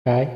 Right.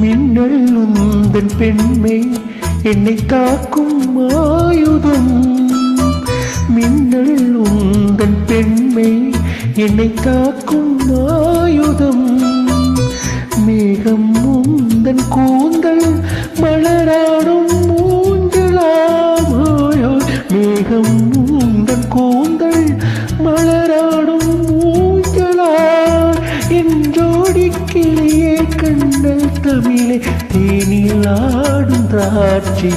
மின்னல் உந்தன் பெண்மை என்னை காக்கும் ஆயுதம். மின்னல் உந்தன் பெண்மை என்னை காக்கும் ஆயுதம். மேகம் உந்தன் கூந்தல் மலராடும் மூஞ்சலாமாயோ. மேகம் உந்தன் கூந்தல் மலராடும் மூஞ்சலா. என் ஜோடி கிளியே கண்ணல் தமிழே தேனில் ஆடும் திராட்சை.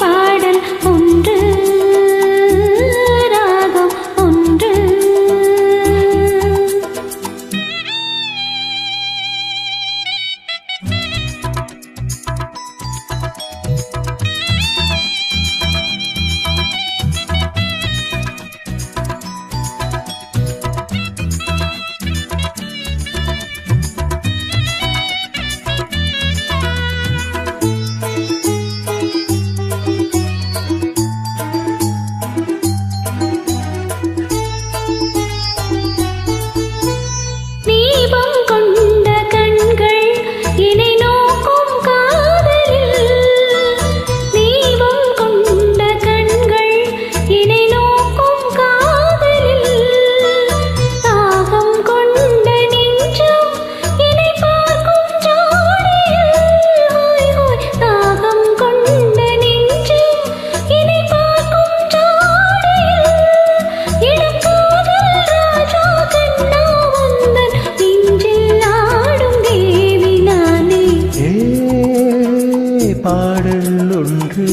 பாடல் ஒன்று ராகம் ஒன்று. பாடல் ஒன்று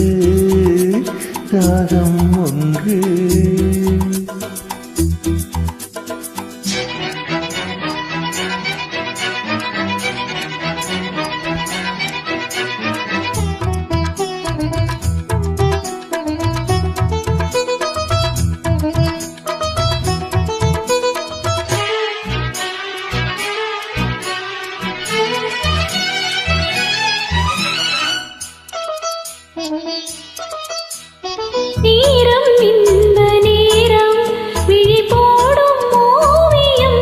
ராகம் ஒன்று. நேரம் இந்த நேரம் விழி போடும் ஓவியம்.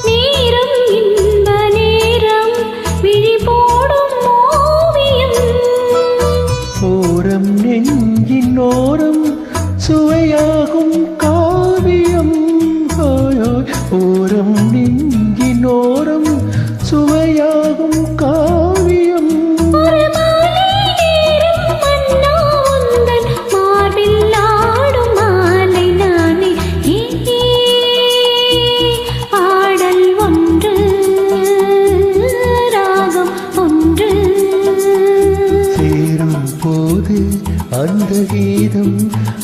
நேரம் இந்த நேரம் விழி போடும் ஓவியம். ஓரம் நெஞ்சின் ஓரம் சுவையாகும் காவியம். ஓரம் நெஞ்சின் ஓரம் சுவையாகும் காவியம். அந்த கீதம்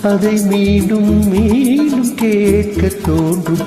அதை மீண்டும் மீண்டும் கேட்க தோன்றும்.